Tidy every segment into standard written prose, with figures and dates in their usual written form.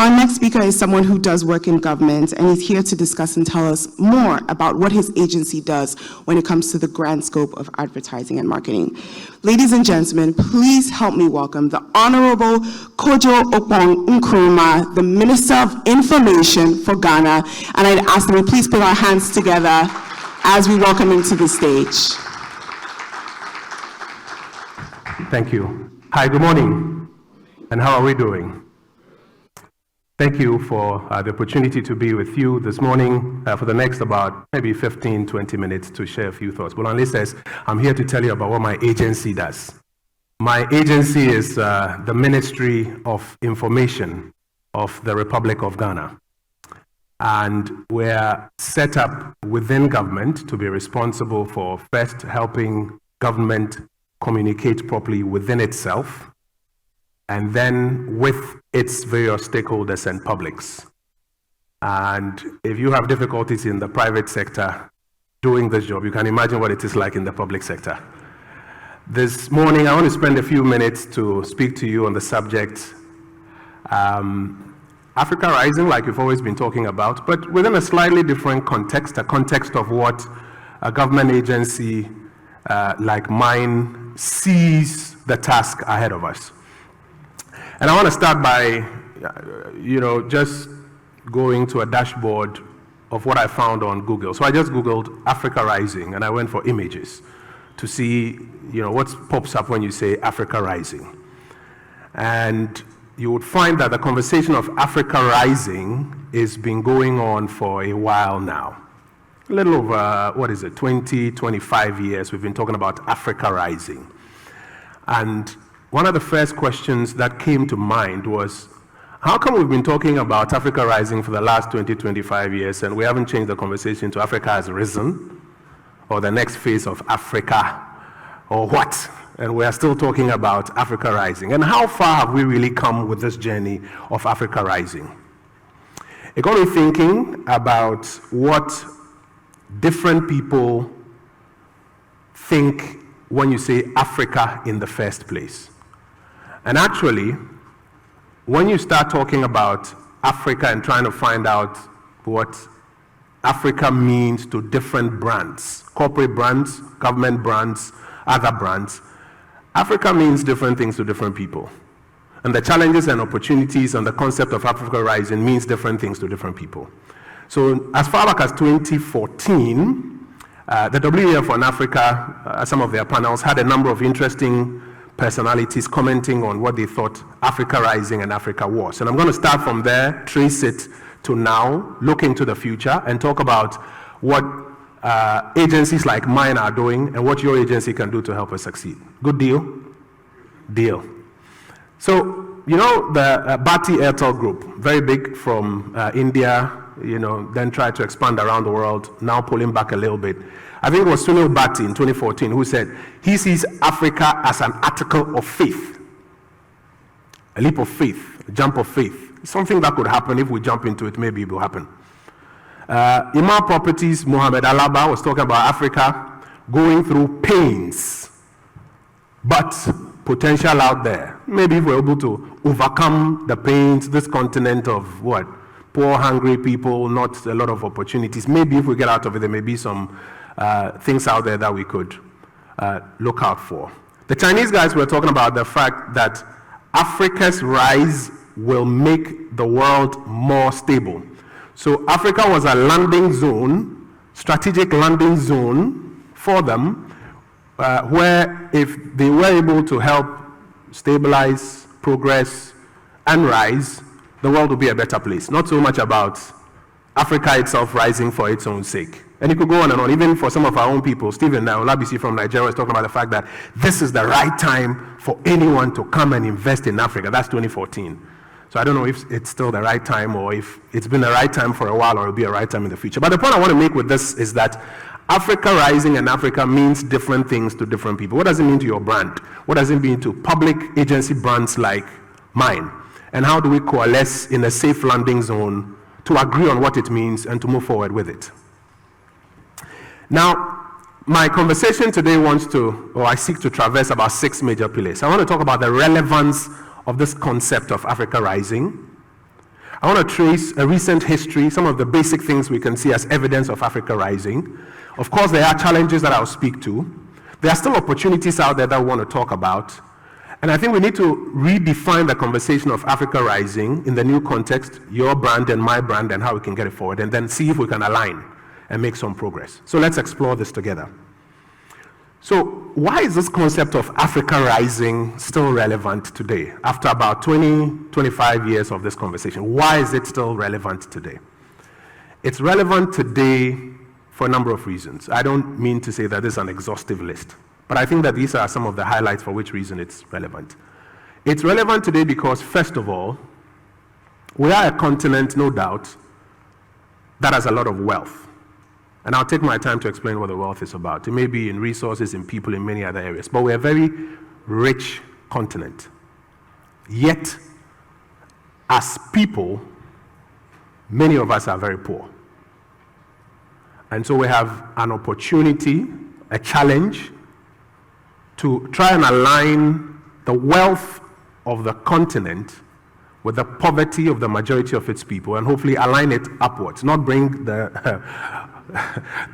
Our next speaker is someone who does work in government, and he's here to discuss and tell us more about what his agency does when it comes to the grand scope of advertising and marketing. Ladies and gentlemen, please help me welcome the Honorable Kojo Okpong Nkrumah, the Minister of Information for Ghana, and I'd ask that we please put our hands together as we welcome him to the stage. Thank you. Hi, good morning, and how are we doing? Thank you for the opportunity to be with you this morning for the next about maybe 15, 20 minutes to share a few thoughts. Bolanle says, I'm here to tell you about what my agency does. My agency is the Ministry of Information of the Republic of Ghana. And we're set up within government to be responsible for first helping government communicate properly within itself, and then with its various stakeholders and publics. And if you have difficulties in the private sector doing this job, you can imagine what it is like in the public sector. This morning, I want to spend a few minutes to speak to you on the subject, Africa Rising, like we've always been talking about, but within a slightly different context, a context of what a government agency like mine sees the task ahead of us. And I want to start by, just going to a dashboard of what I found on Google. So I just Googled Africa Rising, and I went for images to see, what pops up when you say Africa Rising. And you would find that the conversation of Africa Rising has been going on for a while now. A little over, 20, 25 years we've been talking about Africa Rising. And one of the first questions that came to mind was, how come we've been talking about Africa Rising for the last 20, 25 years and we haven't changed the conversation to Africa has risen, or the next phase of Africa, or what? And we are still talking about Africa Rising. And how far have we really come with this journey of Africa Rising? It got me thinking about what different people think when you say Africa in the first place. And actually, when you start talking about Africa and trying to find out what Africa means to different brands, corporate brands, government brands, other brands, Africa means different things to different people. And the challenges and opportunities and the concept of Africa Rising means different things to different people. So as far back as 2014, the WEF on Africa, some of their panels, had a number of interesting personalities commenting on what they thought Africa Rising and Africa was. And I'm going to start from there, trace it to now, look into the future, and talk about what agencies like mine are doing and what your agency can do to help us succeed. Good deal? Deal. So, the Bharti Airtel Group, very big from India, then tried to expand around the world, now pulling back a little bit. I think it was Sunil Bharti in 2014 who said he sees Africa as an article of faith, a leap of faith, a jump of faith. Something that could happen if we jump into it, maybe it will happen. Imam Properties, Mohamed Alaba was talking about Africa going through pains, but potential out there. Maybe if we're able to overcome the pains, this continent of what? Poor, hungry people, not a lot of opportunities. Maybe if we get out of it, there may be some things out there that we could look out for. The Chinese guys were talking about the fact that Africa's rise will make the world more stable. So Africa was a landing zone, strategic landing zone for them, where if they were able to help stabilize, progress, and rise, the world would be a better place. Not so much about Africa itself rising for its own sake. And you could go on and on. Even for some of our own people, Stephen Olabisi from Nigeria was talking about the fact that this is the right time for anyone to come and invest in Africa. That's 2014. So I don't know if it's still the right time or if it's been the right time for a while or it'll be a right time in the future. But the point I want to make with this is that Africa Rising and Africa means different things to different people. What does it mean to your brand? What does it mean to public agency brands like mine? And how do we coalesce in a safe landing zone to agree on what it means and to move forward with it? Now, my conversation today I seek to traverse about 6 major pillars. I want to talk about the relevance of this concept of Africa Rising. I want to trace a recent history, some of the basic things we can see as evidence of Africa rising. Of course, there are challenges that I'll speak to. There are still opportunities out there that we want to talk about. And I think we need to redefine the conversation of Africa rising in the new context, your brand and my brand, and how we can get it forward, and then see if we can align and make some progress. So let's explore this together. So why is this concept of Africa rising still relevant today? After about 20, 25 years of this conversation, why is it still relevant today? It's relevant today for a number of reasons. I don't mean to say that this is an exhaustive list, but I think that these are some of the highlights for which reason it's relevant. It's relevant today because, first of all, we are a continent, no doubt, that has a lot of wealth. And I'll take my time to explain what the wealth is about. It may be in resources, in people, in many other areas. But we're a very rich continent. Yet, as people, many of us are very poor. And so we have an opportunity, a challenge, to try and align the wealth of the continent with the poverty of the majority of its people, and hopefully align it upwards, not bring the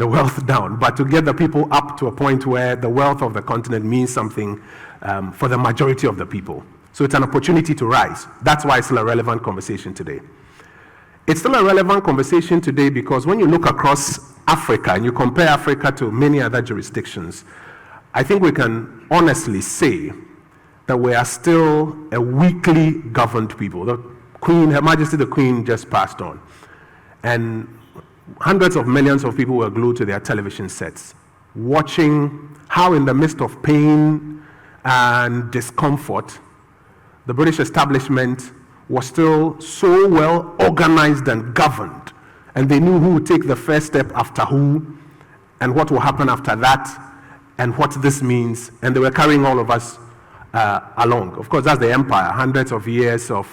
wealth down, but to get the people up to a point where the wealth of the continent means something for the majority of the people. So it's an opportunity to rise. That's why it's still a relevant conversation today. It's still a relevant conversation today because when you look across Africa and you compare Africa to many other jurisdictions, I think we can honestly say that we are still a weakly governed people. The Queen, Her Majesty the Queen, just passed on. And hundreds of millions of people were glued to their television sets, watching how in the midst of pain and discomfort, the British establishment was still so well organized and governed. And they knew who would take the first step after who, and what will happen after that, and what this means. And they were carrying all of us along. Of course, that's the empire, hundreds of years of,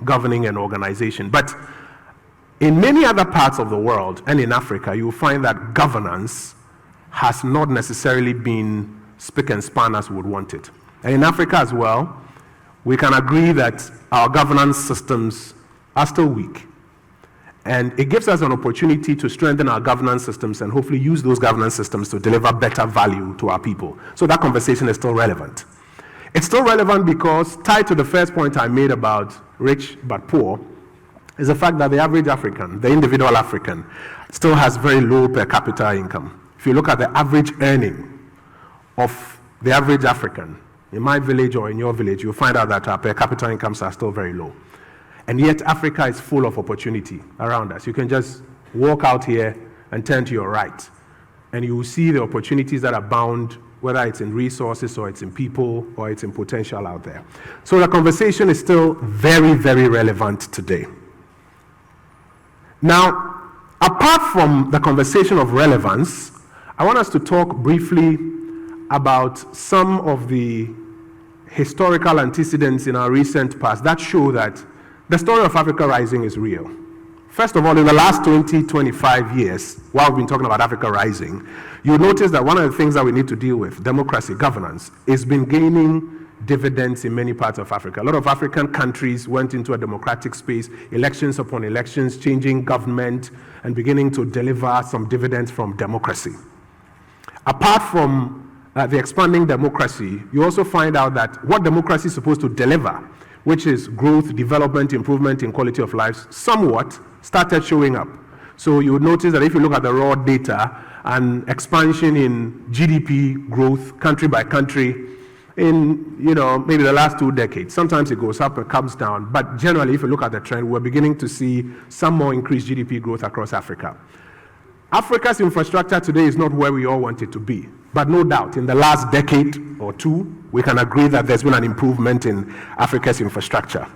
governing and organization. But in many other parts of the world and in Africa, you will find that governance has not necessarily been spick and span as we would want it. And in Africa as well, we can agree that our governance systems are still weak. And it gives us an opportunity to strengthen our governance systems and hopefully use those governance systems to deliver better value to our people. So that conversation is still relevant. It's still relevant because, tied to the first point I made about rich but poor, is the fact that the average African, the individual African, still has very low per capita income. If you look at the average earning of the average African, in my village or in your village, you'll find out that our per capita incomes are still very low. And yet Africa is full of opportunity around us. You can just walk out here and turn to your right, and you will see the opportunities that abound, whether it's in resources or it's in people or it's in potential out there. So the conversation is still very, very relevant today. Now, apart from the conversation of relevance, I want us to talk briefly about some of the historical antecedents in our recent past that show that the story of Africa rising is real. First of all, in the last 20, 25 years, while we've been talking about Africa rising, you'll notice that one of the things that we need to deal with, democracy, governance, has been gaining dividends in many parts of Africa. A lot of African countries went into a democratic space, elections upon elections, changing government, and beginning to deliver some dividends from democracy. Apart from the expanding democracy, you also find out that what democracy is supposed to deliver, which is growth, development, improvement in quality of life, somewhat started showing up. So you would notice that if you look at the raw data and expansion in GDP growth, country by country, in maybe the last 2 decades, sometimes it goes up and comes down, but generally, if you look at the trend, we're beginning to see some more increased GDP growth across Africa. Africa's infrastructure today is not where we all want it to be, but no doubt, in the last decade or two, we can agree that there's been an improvement in Africa's infrastructure.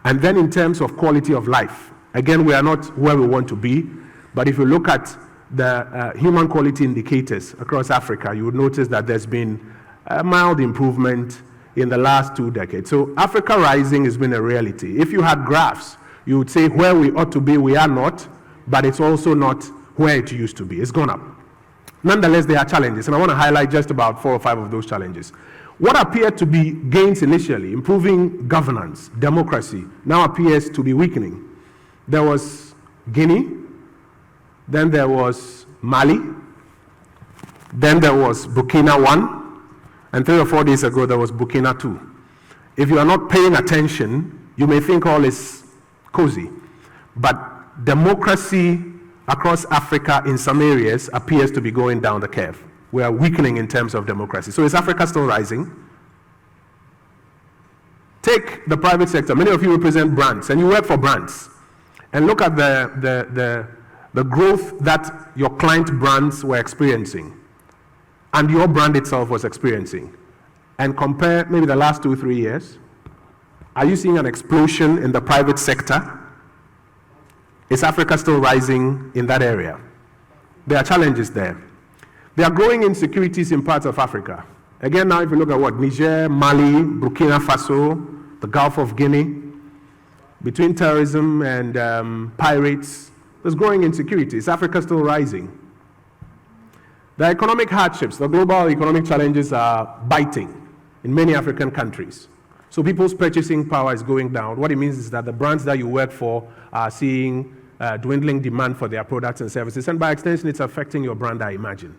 And then in terms of quality of life, again, we are not where we want to be, but if you look at the human quality indicators across Africa, you would notice that there's been a mild improvement in the last 2 decades. So Africa rising has been a reality. If you had graphs, you would say where we ought to be, we are not, but it's also not where it used to be. It's gone up. Nonetheless, there are challenges, and I want to highlight just about 4 or 5 of those challenges. What appeared to be gains initially, improving governance, democracy, now appears to be weakening. There was Guinea, then there was Mali, then there was Burkina 1, and 3 or 4 days ago there was Burkina 2. If you are not paying attention, you may think all is cozy, but democracy across Africa in some areas appears to be going down the curve. We are weakening in terms of democracy. So is Africa still rising? Take the private sector. Many of you represent brands, and you work for brands. And look at the growth that your client brands were experiencing, and your brand itself was experiencing. And compare maybe the last 2-3 years. Are you seeing an explosion in the private sector? Is Africa still rising in that area? There are challenges there. There are growing insecurities in parts of Africa. Again, now if you look at what Niger, Mali, Burkina Faso, the Gulf of Guinea, between terrorism and pirates, there's growing insecurity. Is Africa still rising? The economic hardships, the global economic challenges are biting in many African countries. So people's purchasing power is going down. What it means is that the brands that you work for are seeing dwindling demand for their products and services, and by extension, it's affecting your brand, I imagine.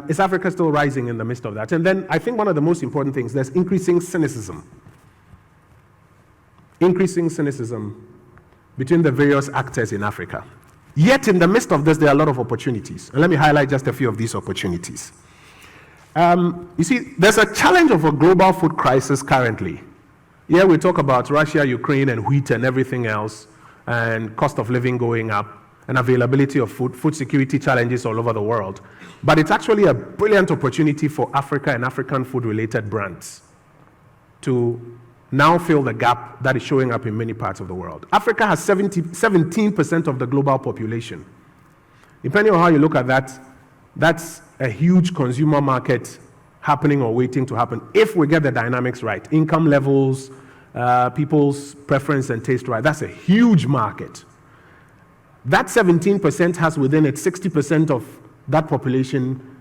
Is Africa still rising in the midst of that? And then I think one of the most important things, there's increasing cynicism. Increasing cynicism between the various actors in Africa. Yet in the midst of this, there are a lot of opportunities. And let me highlight just a few of these opportunities. You see, there's a challenge of a global food crisis currently. Here we talk about Russia, Ukraine, and wheat and everything else, and cost of living going up, and availability of food security challenges all over the world. But it's actually a brilliant opportunity for Africa and African food-related brands to now fill the gap that is showing up in many parts of the world. Africa has 17% of the global population. Depending on how you look at that, that's a huge consumer market happening or waiting to happen if we get the dynamics right. Income levels, people's preference and taste right. That's a huge market. That 17% has within it 60% of that population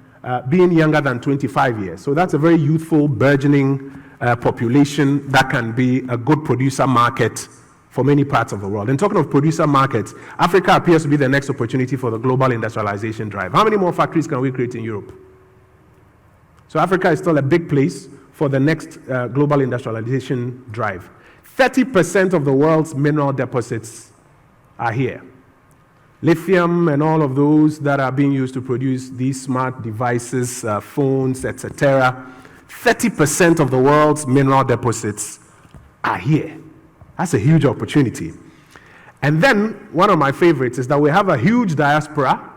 being younger than 25 years. So that's a very youthful, burgeoning population that can be a good producer market for many parts of the world. And talking of producer markets, Africa appears to be the next opportunity for the global industrialization drive. How many more factories can we create in Europe? So Africa is still a big place for the next global industrialization drive. 30% of the world's mineral deposits are here. Lithium and all of those that are being used to produce these smart devices, phones, etc. 30% of the world's mineral deposits are here. That's a huge opportunity. And then one of my favorites is that we have a huge diaspora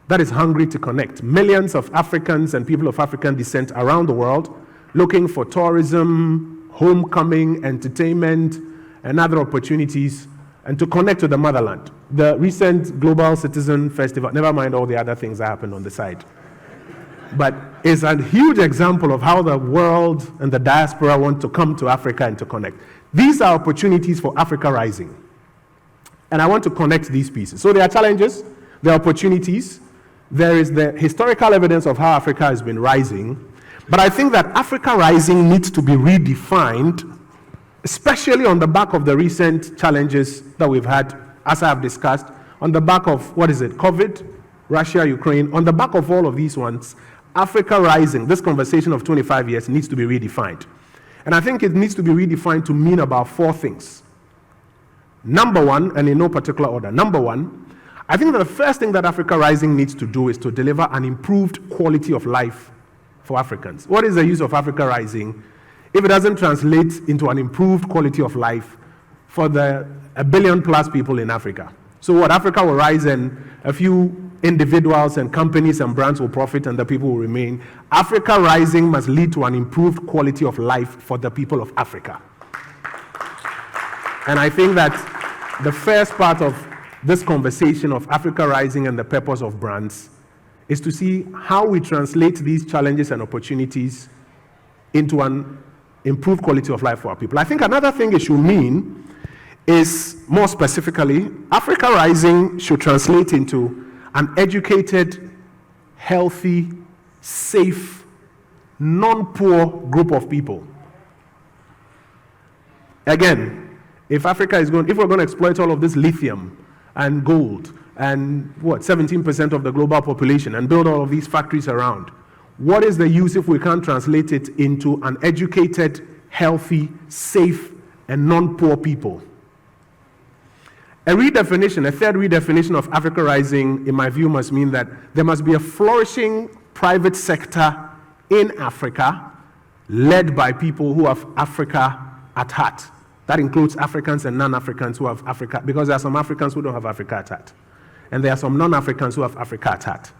that is hungry to connect. Millions of Africans and people of African descent around the world looking for tourism, homecoming, entertainment, and other opportunities, and to connect to the motherland. The recent Global Citizen Festival, never mind all the other things that happened on the side, but it's a huge example of how the world and the diaspora want to come to Africa and to connect. These are opportunities for Africa rising. And I want to connect these pieces. So there are challenges, there are opportunities, there is the historical evidence of how Africa has been rising, but I think that Africa rising needs to be redefined, especially on the back of the recent challenges that we've had, as I have discussed, on the back of, COVID, Russia, Ukraine, on the back of all of these ones, Africa rising, this conversation of 25 years needs to be redefined. And I think it needs to be redefined to mean about 4 things. Number one, and in no particular order, number one, I think that the first thing that Africa Rising needs to do is to deliver an improved quality of life for Africans. What is the use of Africa Rising if it doesn't translate into an improved quality of life for the 1 billion plus people in Africa? So what, Africa will rise and a few individuals and companies and brands will profit and the people will remain. Africa Rising must lead to an improved quality of life for the people of Africa. And I think that the first part of this conversation of Africa Rising and the purpose of brands is to see how we translate these challenges and opportunities into an improved quality of life for our people. I think another thing it should mean is, more specifically, Africa Rising should translate into an educated, healthy, safe, non-poor group of people. Again, if we're going to exploit all of this lithium and gold and 17% of the global population and build all of these factories around, what is the use if we can't translate it into an educated, healthy, safe, and non-poor people? A third redefinition of Africa Rising, in my view, must mean that there must be a flourishing private sector in Africa led by people who have Africa at heart. That includes Africans and non-Africans who have Africa, because there are some Africans who don't have Africa at heart. And there are some non-Africans who have Africa at heart.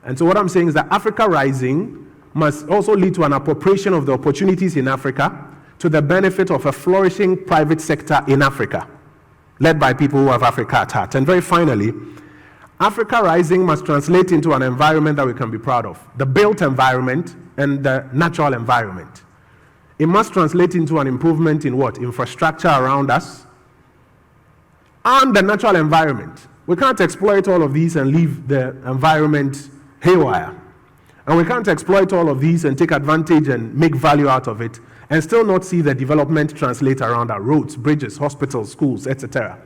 And so what I'm saying is that Africa Rising must also lead to an appropriation of the opportunities in Africa to the benefit of a flourishing private sector in Africa, led by people who have Africa at heart. And very finally, Africa Rising must translate into an environment that we can be proud of, the built environment and the natural environment. It must translate into an improvement in what? Infrastructure around us and the natural environment. We can't exploit all of these and leave the environment haywire. And we can't exploit all of these and take advantage and make value out of it and still not see the development translate around our roads, bridges, hospitals, schools, etc.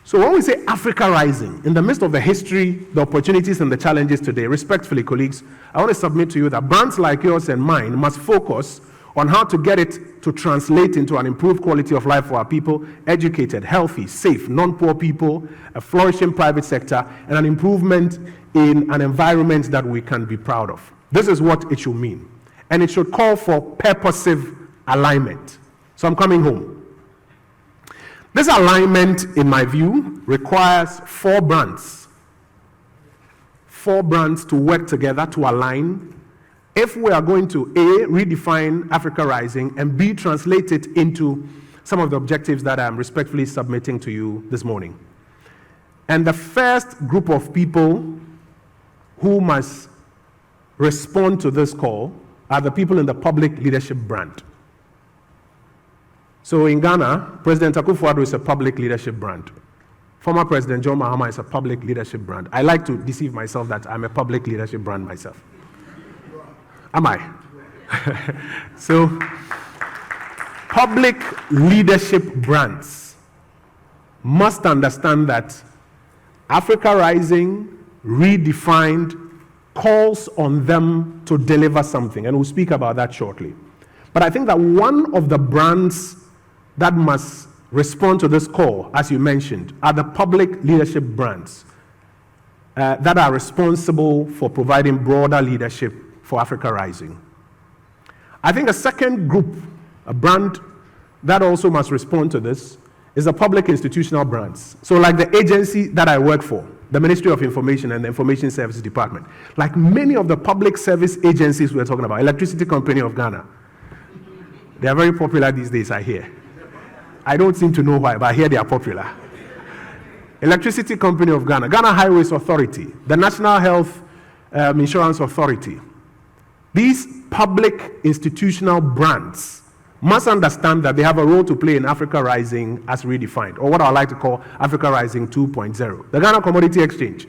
So when we say Africa Rising, in the midst of the history, the opportunities and the challenges today, respectfully, colleagues, I want to submit to you that brands like yours and mine must focus on how to get it to translate into an improved quality of life for our people, educated, healthy, safe, non-poor people, a flourishing private sector, and an improvement in an environment that we can be proud of. This is what it should mean. And it should call for purposive alignment. So I'm coming home. This alignment, in my view, requires four brands to work together to align if we are going to A, redefine Africa Rising, and B, translate it into some of the objectives that I'm respectfully submitting to you this morning. And the first group of people who must respond to this call are the people in the public leadership brand. So in Ghana, President Akufo-Addo is a public leadership brand. Former President John Mahama is a public leadership brand. I like to deceive myself that I'm a public leadership brand myself. Am I? So, public leadership brands must understand that Africa Rising, redefined, calls on them to deliver something, and we'll speak about that shortly. But I think that one of the brands that must respond to this call, as you mentioned, are the public leadership brands that are responsible for providing broader leadership for Africa Rising. I think a second group, a brand that also must respond to this, is the public institutional brands. So like the agency that I work for, the Ministry of Information and the Information Services Department, like many of the public service agencies we're talking about, Electricity Company of Ghana, they are very popular these days, I hear. I don't seem to know why, but I hear they are popular. Electricity Company of Ghana, Ghana Highways Authority, the National Health Insurance Authority. These public institutional brands must understand that they have a role to play in Africa Rising as redefined, or what I like to call Africa Rising 2.0. The Ghana Commodity Exchange,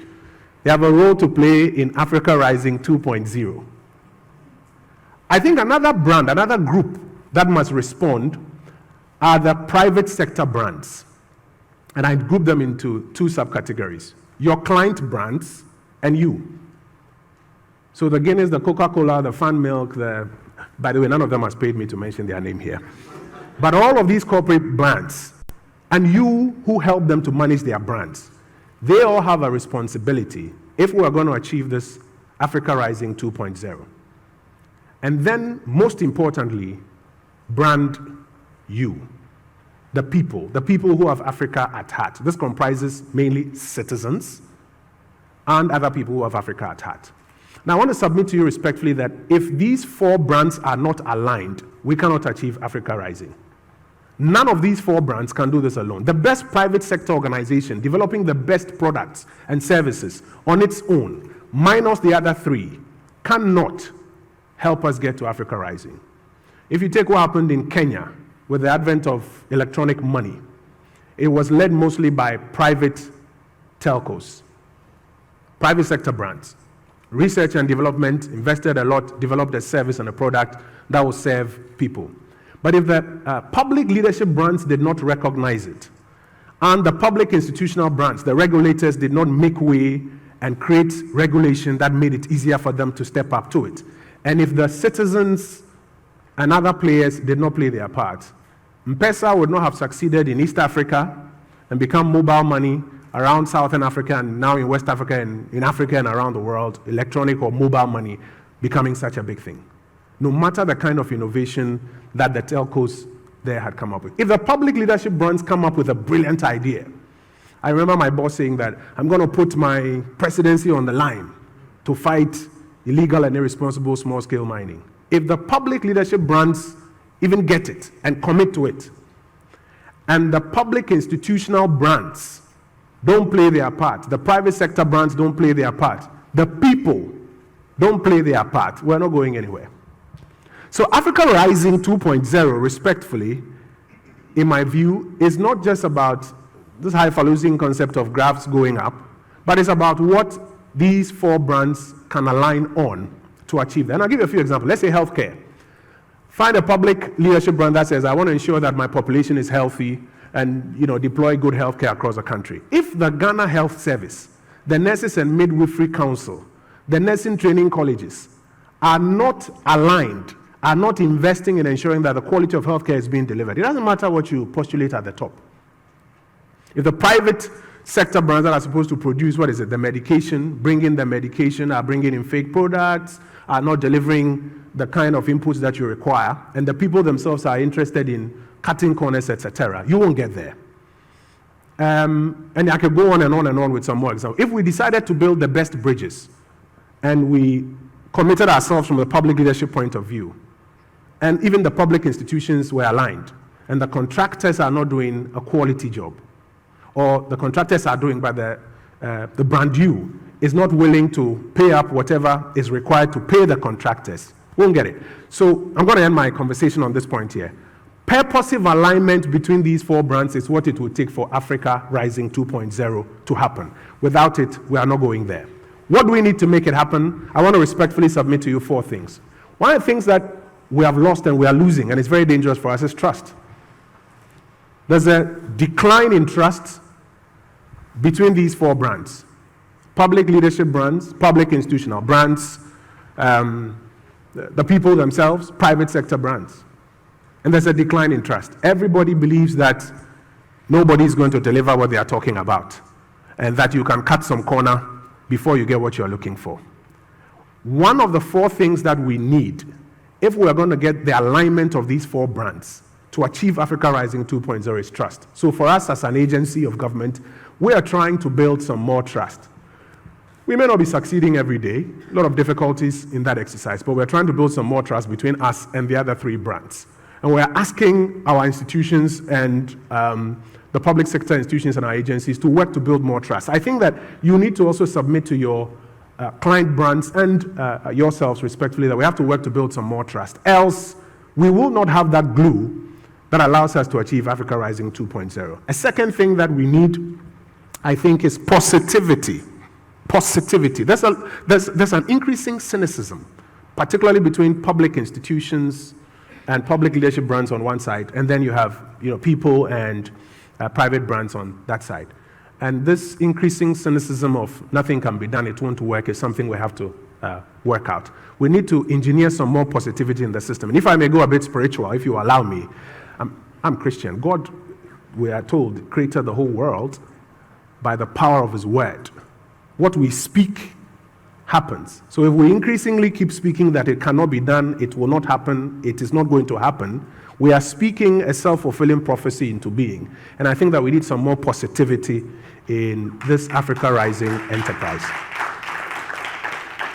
they have a role to play in Africa Rising 2.0. I think another brand, another group that must respond are the private sector brands. And I group them into two subcategories: your client brands and you. So the Guinness, the Coca-Cola, the Fan Milk, by the way, none of them has paid me to mention their name here. But all of these corporate brands, and you who help them to manage their brands, they all have a responsibility if we are going to achieve this Africa Rising 2.0. And then, most importantly, brand you, the people who have Africa at heart. This comprises mainly citizens and other people who have Africa at heart. Now, I want to submit to you respectfully that if these four brands are not aligned, we cannot achieve Africa Rising. None of these four brands can do this alone. The best private sector organization developing the best products and services on its own, minus the other three, cannot help us get to Africa Rising. If you take what happened in Kenya with the advent of electronic money, it was led mostly by private telcos, private sector brands, research and development, invested a lot, developed a service and a product that will serve people. But if the public leadership brands did not recognize it, and the public institutional brands, the regulators, did not make way and create regulation that made it easier for them to step up to it, and if the citizens and other players did not play their part, M-Pesa would not have succeeded in East Africa and become mobile money around Southern Africa and now in West Africa and in Africa and around the world, electronic or mobile money becoming such a big thing. No matter the kind of innovation that the telcos there had come up with. If the public leadership brands come up with a brilliant idea, I remember my boss saying that I'm going to put my presidency on the line to fight illegal and irresponsible small-scale mining. If the public leadership brands even get it and commit to it, and the public institutional brands don't play their part, the private sector brands don't play their part, the people don't play their part, we're not going anywhere. So Africa Rising 2.0, respectfully, in my view, is not just about this highfalutin concept of graphs going up, but it's about what these four brands can align on to achieve that. And I'll give you a few examples. Let's say healthcare. Find a public leadership brand that says, I want to ensure that my population is healthy and deploy good healthcare across the country. If the Ghana Health Service, the Nurses and Midwifery Council, the nursing training colleges are not aligned, are not investing in ensuring that the quality of healthcare is being delivered, it doesn't matter what you postulate at the top. If the private sector brands that are supposed to produce, the medication, bring in the medication, are bringing in fake products, are not delivering the kind of inputs that you require, and the people themselves are interested in cutting corners, etc., you won't get there. And I could go on and on and on with some more examples. If we decided to build the best bridges, and we committed ourselves from the public leadership point of view, and even the public institutions were aligned, and the contractors are not doing a quality job, or the contractors are doing, but the brand you is not willing to pay up whatever is required to pay the contractors, won't get it. So I'm going to end my conversation on this point here. Purposive alignment between these four brands is what it will take for Africa Rising 2.0 to happen. Without it, we are not going there. What do we need to make it happen? I want to respectfully submit to you four things. One of the things that we have lost and we are losing, and it's very dangerous for us, is trust. There's a decline in trust between these four brands. Public leadership brands, public institutional brands, the people themselves, private sector brands. And there's a decline in trust. Everybody believes that nobody is going to deliver what they are talking about, and that you can cut some corner before you get what you're looking for. One of the four things that we need, if we're going to get the alignment of these four brands to achieve Africa Rising 2.0, is trust. So for us as an agency of government, we are trying to build some more trust. We may not be succeeding every day, a lot of difficulties in that exercise, but we're trying to build some more trust between us and the other three brands. And we're asking our institutions and the public sector institutions and our agencies to work to build more trust. I think that you need to also submit to your client brands and yourselves respectfully that we have to work to build some more trust. Else, we will not have that glue that allows us to achieve Africa Rising 2.0. A second thing that we need, I think, is positivity. Positivity. There's an increasing cynicism, particularly between public institutions and public leadership brands on one side, and then you have people and private brands on that side. And this increasing cynicism of nothing can be done, it won't work, is something we have to work out. We need to engineer some more positivity in the system. And if I may go a bit spiritual, if you allow me, I'm Christian. God, we are told, created the whole world by the power of his word. What we speak happens. So if we increasingly keep speaking that it cannot be done, it will not happen, it is not going to happen, we are speaking a self-fulfilling prophecy into being. And I think that we need some more positivity in this Africa Rising enterprise.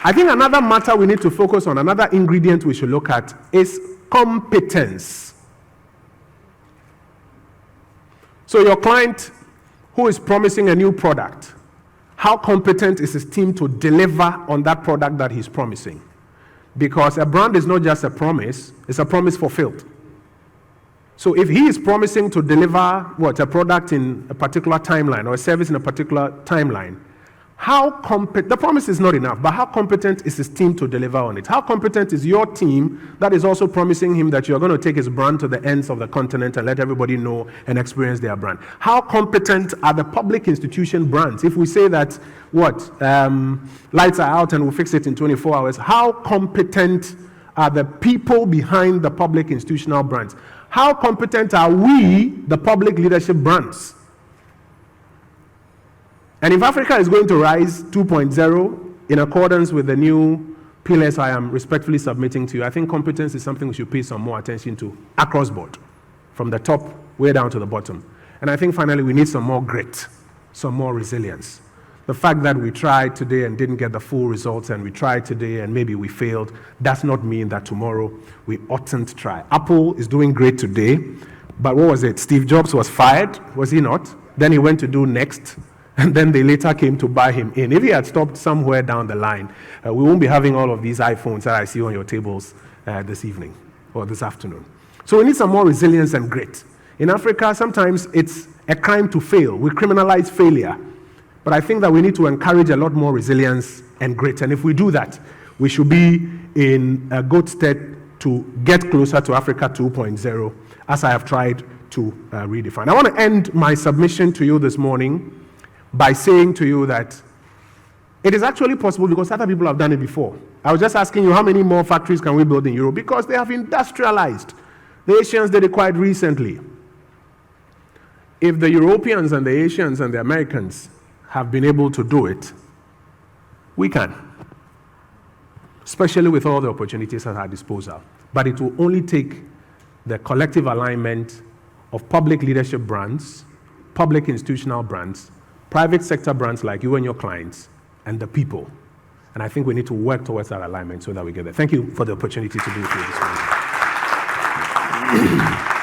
I think another matter we need to focus on, another ingredient we should look at, is competence. So your client who is promising a new product, how competent is his team to deliver on that product that he's promising? Because a brand is not just a promise, it's a promise fulfilled. So if he is promising to deliver a product in a particular timeline or a service in a particular timeline, the promise is not enough, but how competent is his team to deliver on it? How competent is your team that is also promising him that you're going to take his brand to the ends of the continent and let everybody know and experience their brand? How competent are the public institution brands? If we say that, lights are out and we'll fix it in 24 hours, how competent are the people behind the public institutional brands? How competent are we, the public leadership brands? And if Africa is going to rise 2.0 in accordance with the new pillars I am respectfully submitting to you, I think competence is something we should pay some more attention to across board, from the top way down to the bottom. And I think finally we need some more grit, some more resilience. The fact that we tried today and didn't get the full results, and we tried today and maybe we failed, does not mean that tomorrow we oughtn't try. Apple is doing great today, but what was it? Steve Jobs was fired, was he not? Then he went to do Next. And then they later came to buy him in. If he had stopped somewhere down the line, we won't be having all of these iPhones that I see on your tables this evening or this afternoon. So we need some more resilience and grit. In Africa, sometimes it's a crime to fail. We criminalize failure. But I think that we need to encourage a lot more resilience and grit. And if we do that, we should be in a good stead to get closer to Africa 2.0, as I have tried to redefine. I want to end my submission to you this morning by saying to you that it is actually possible because other people have done it before. I was just asking you, how many more factories can we build in Europe? Because they have industrialized. The Asians did it quite recently. If the Europeans and the Asians and the Americans have been able to do it, we can. Especially with all the opportunities at our disposal. But it will only take the collective alignment of public leadership brands, public institutional brands, private sector brands like you and your clients, and the people. And I think we need to work towards that alignment so that we get there. Thank you for the opportunity to do it here this morning.